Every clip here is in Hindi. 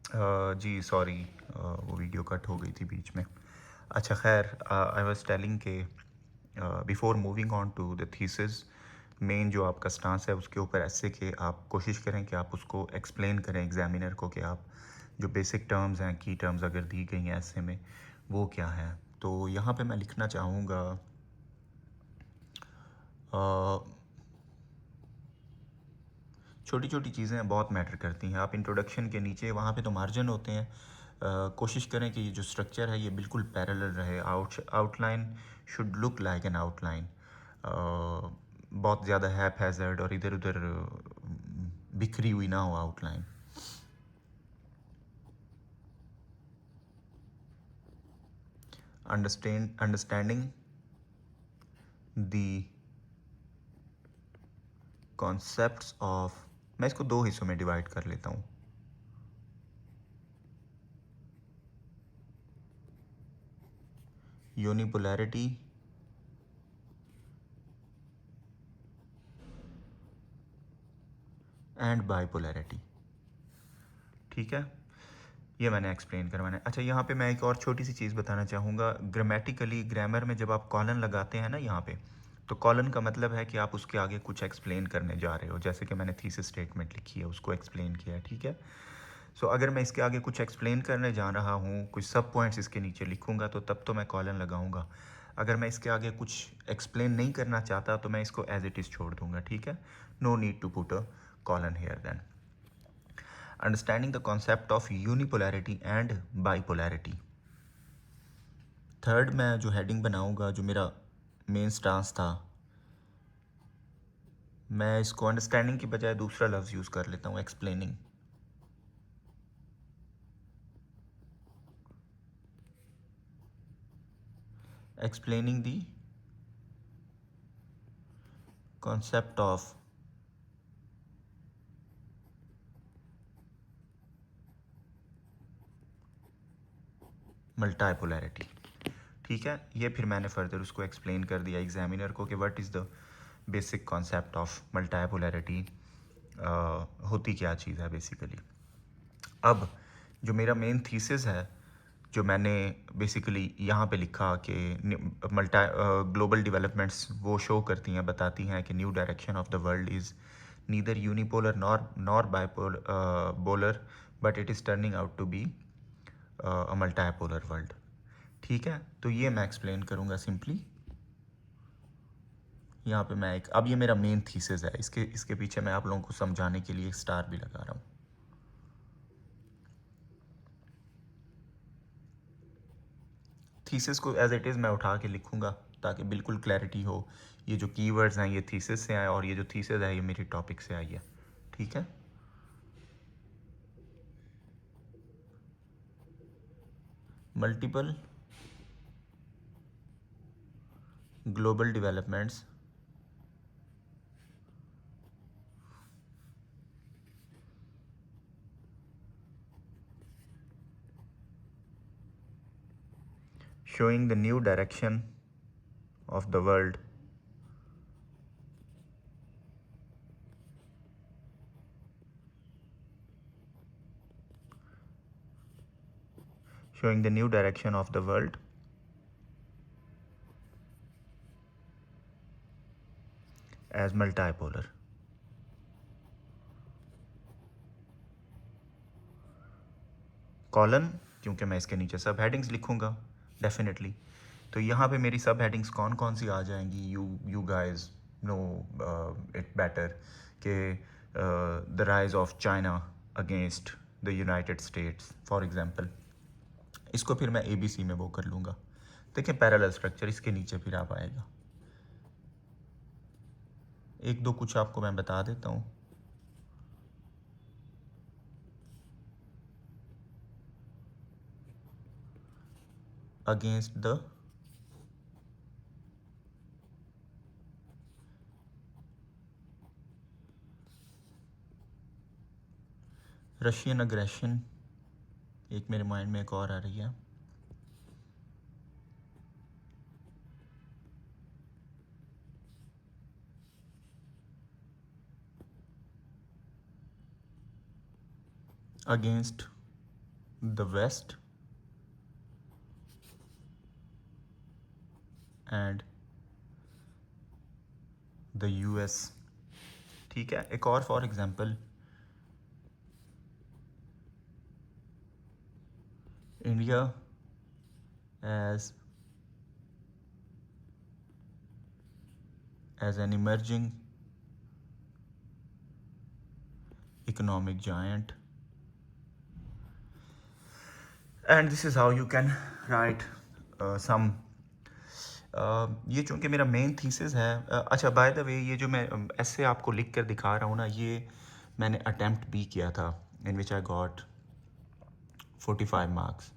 जी सॉरी, वो वीडियो कट हो गई थी बीच में। अच्छा खैर, आई वाज टेलिंग के before moving on to the thesis, main जो आपका स्टांस है उसके ऊपर ऐसे कि आप कोशिश करें कि आप उसको एक्सप्लेन करें एग्जामिनर को कि आप जो बेसिक टर्म्स हैं, की टर्म्स अगर दी गई हैं ऐसे में, वो क्या हैं। तो यहाँ पे मैं लिखना चाहूँगा, छोटी छोटी चीज़ें बहुत मैटर करती हैं। आप इंट्रोडक्शन के नीचे वहाँ पे तो मार्जिन होते हैं, कोशिश करें कि ये जो स्ट्रक्चर है ये बिल्कुल पैरेलल रहे। Outline should look like an outline, बहुत ज़्यादा हैप हैज़र्ड और इधर उधर बिखरी हुई ना हो outline. Understanding the concepts of, मैं इसको दो हिस्सों में डिवाइड कर लेता हूँ। Unipolarity and bipolarity. ठीक है, ये मैंने एक्सप्लेन करवाना है। अच्छा, यहाँ पे मैं एक और छोटी सी चीज़ बताना चाहूँगा। ग्रामेटिकली, ग्रामर में जब आप कॉलन लगाते हैं ना यहाँ पे, तो कॉलन का मतलब है कि आप उसके आगे कुछ एक्सप्लेन करने जा रहे हो। जैसे कि मैंने थीसिस स्टेटमेंट लिखी है, उसको एक्सप्लेन किया है, ठीक है। सो अगर मैं इसके आगे कुछ एक्सप्लेन करने जा रहा हूँ, कुछ सब पॉइंट्स इसके नीचे लिखूँगा, तो तब तो मैं कॉलन लगाऊंगा। अगर मैं इसके आगे कुछ एक्सप्लेन नहीं करना चाहता तो मैं इसको एज इट इज़ छोड़ दूंगा, ठीक है। No need to put a colon here then. Understanding the concept of unipolarity and bipolarity. Third, मैं जो हेडिंग बनाऊंगा, जो मेरा मेन स्टांस था, मैं इसको अंडरस्टैंडिंग की बजाय दूसरा लफ्ज़ यूज़ कर लेता हूँ, explaining. Explaining the concept of multipolarity. ठीक है, ये फिर मैंने फर्दर उसको एक्सप्लेन कर दिया एग्जामिनर को कि what is the basic concept of multipolarity, होती क्या चीज़ है बेसिकली। अब जो मेरा मेन थीसिस है, जो मैंने बेसिकली यहाँ पे लिखा कि मल्टा ग्लोबल डेवलपमेंट्स वो शो करती हैं, बताती हैं कि new direction of the world is neither unipolar nor bipolar, but it is turning out to be a multipolar world. ठीक है, तो ये मैं एक्सप्लेन करूँगा सिंपली। यहाँ पे मैं एक, अब ये मेरा मेन थीसिस है, इसके इसके पीछे मैं आप लोगों को समझाने के लिए एक स्टार भी लगा रहा हूँ। थीसिस को एज इट इज़ मैं उठा के लिखूँगा ताकि बिल्कुल क्लैरिटी हो। ये जो कीवर्ड्स हैं ये थीसिस से आए और ये जो थीसिस है ये मेरी टॉपिक से आई है, ठीक है। Multiple global developments showing the new direction of the world showing the new direction of the world as multipolar। Colon, क्योंकि मैं इसके नीचे सब हेडिंग्स लिखूंगा डेफिनेटली। तो यहाँ पे मेरी सब हेडिंग्स कौन कौन सी आ जाएंगी, you guys know it better, कि the rise of China against the United States for example. इसको फिर मैं ABC में वो कर लूँगा। देखिए पैरेलल स्ट्रक्चर इसके नीचे फिर आप आएगा। एक दो कुछ आपको मैं बता देता हूँ। अगेंस्ट द रशियन अग्रेशन, एक मेरे माइंड में एक और आ रही है। Against the west and the US. ठीक है, एक और for example, India as an emerging economic giant, and this is how you can write some ये चूँकि मेरा मेन थीसिस है। अच्छा, बाय द वे, ये जो मैं ऐसे आपको लिख कर दिखा रहा हूँ ना, ये मैंने अटेम्प्ट भी किया था, इन विच आई गॉट 45 मार्क्स।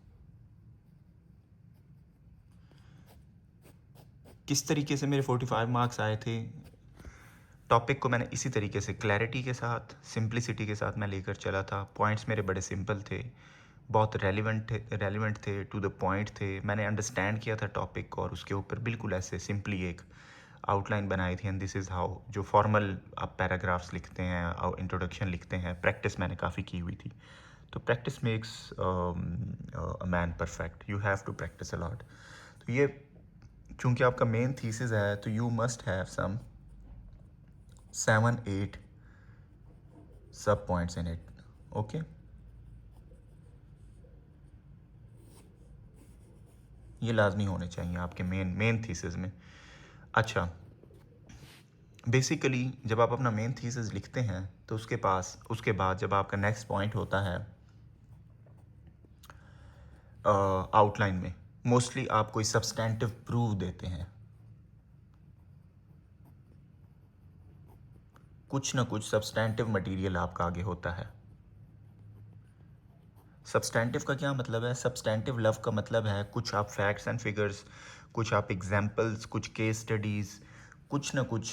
किस तरीके से मेरे 45 मार्क्स आए थे? टॉपिक को मैंने इसी तरीके से क्लैरिटी के साथ, सिंप्लिसिटी के साथ मैं लेकर चला था। पॉइंट्स मेरे बड़े सिंपल थे, बहुत रेलिवेंट थे, टू द पॉइंट थे। मैंने अंडरस्टैंड किया था टॉपिक को और उसके ऊपर बिल्कुल ऐसे सिंपली एक आउटलाइन बनाई थी। एंड दिस इज़ हाउ, जो फॉर्मल आप पैराग्राफ्स लिखते हैं और इंट्रोडक्शन लिखते हैं, प्रैक्टिस मैंने काफ़ी की हुई थी। तो practice makes a man perfect, you have to practice a lot. तो ये चूँकि आपका मेन थीसिस है, तो यू मस्ट हैव सम 7-8 सब पॉइंट्स इन इट। ओके, ये लाजमी होने चाहिए आपके मेन थीसिस में। अच्छा, बेसिकली जब आप अपना मेन थीसिस लिखते हैं तो उसके बाद जब आपका नेक्स्ट पॉइंट होता है आउटलाइन में, मोस्टली आप कोई सब्सटेंटिव प्रूफ देते हैं। कुछ ना कुछ सब्सटेंटिव मटेरियल आपका आगे होता है। सब्सटेंटिव का क्या मतलब है? सब्सटेंटिव लव का मतलब है कुछ आप फैक्ट्स एंड फिगर्स, कुछ आप एग्जांपल्स, कुछ केस स्टडीज़, कुछ ना कुछ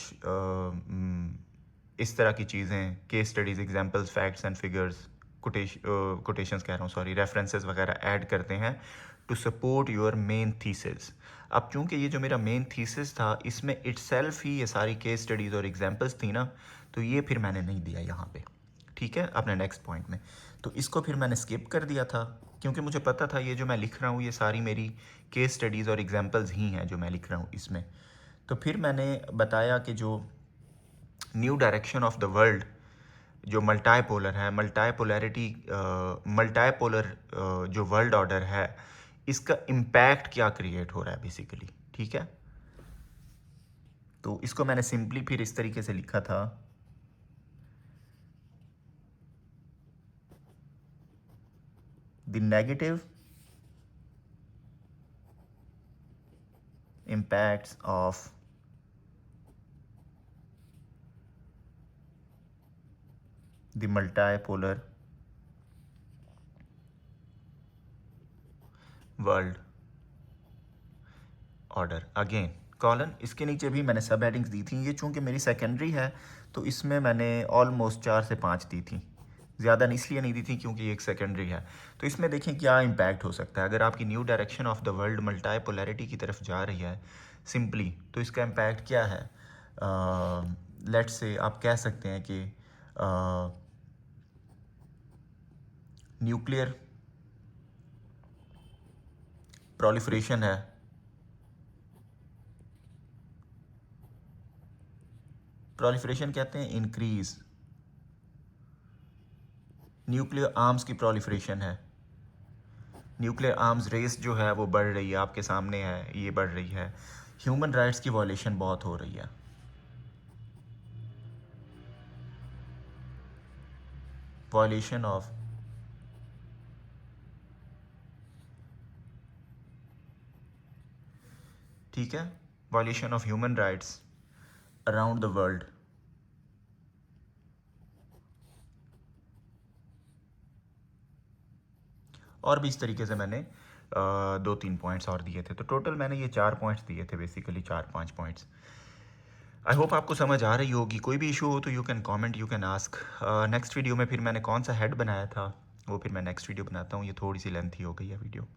इस तरह की चीज़ें, case studies, examples, facts and figures, quotations कह रहा हूँ, सॉरी, रेफरेंसेस वगैरह ऐड करते हैं to support your main thesis. अब चूंकि ये जो मेरा मेन थीसिस था, इसमें इटसेल्फ ही ये सारी केस स्टडीज़ और एग्जांपल्स थी ना, तो ये फिर मैंने नहीं दिया यहाँ पे। ठीक है, अपने नेक्स्ट पॉइंट में, तो इसको फिर मैंने स्किप कर दिया था, क्योंकि मुझे पता था ये जो मैं लिख रहा हूँ ये सारी मेरी केस स्टडीज़ और एग्जांपल्स ही हैं जो मैं लिख रहा हूँ इसमें। तो फिर मैंने बताया कि जो new direction of the world, जो मल्टाईपोलर है, मल्टाईपोलर जो वर्ल्ड ऑर्डर है, इसका इम्पैक्ट क्या क्रिएट हो रहा है बेसिकली। ठीक है, तो इसको मैंने सिंपली फिर इस तरीके से लिखा था, the negative impacts of the multipolar world order. Again colon, इसके नीचे भी मैंने सब हेडिंग्स दी थी। ये चूंकि मेरी सेकेंडरी है तो इसमें मैंने ऑलमोस्ट 4 से 5 दी थी, ज़्यादा इसलिए नहीं दी थी क्योंकि एक सेकेंडरी है। तो इसमें देखें क्या इम्पैक्ट हो सकता है अगर आपकी new direction of the world multipolarity की तरफ जा रही है सिंपली, तो इसका इम्पैक्ट क्या है? लेट्स से आप कह सकते हैं कि न्यूक्लियर प्रोलिफरेशन है, प्रोलिफरेशन कहते हैं इंक्रीज, न्यूक्लियर आर्म्स की प्रोलिफरेशन है, न्यूक्लियर आर्म्स रेस जो है वो बढ़ रही है, आपके सामने है, ये बढ़ रही है। ह्यूमन राइट्स की वॉयलेशन बहुत हो रही है, वॉयलेशन ऑफ ठीक है, violation of human rights around the world. और भी इस तरीके से मैंने 2-3 पॉइंट्स और दिए थे, तो टोटल मैंने ये 4 पॉइंट्स दिए थे, बेसिकली 4-5 पॉइंट्स। आई होप आपको समझ आ रही होगी। कोई भी इशू हो तो you can comment, you can ask. Next video में फिर मैंने कौन सा हेड बनाया था वो फिर मैं नेक्स्ट वीडियो बनाता हूँ, ये थोड़ी सी लेंथी हो गई है वीडियो।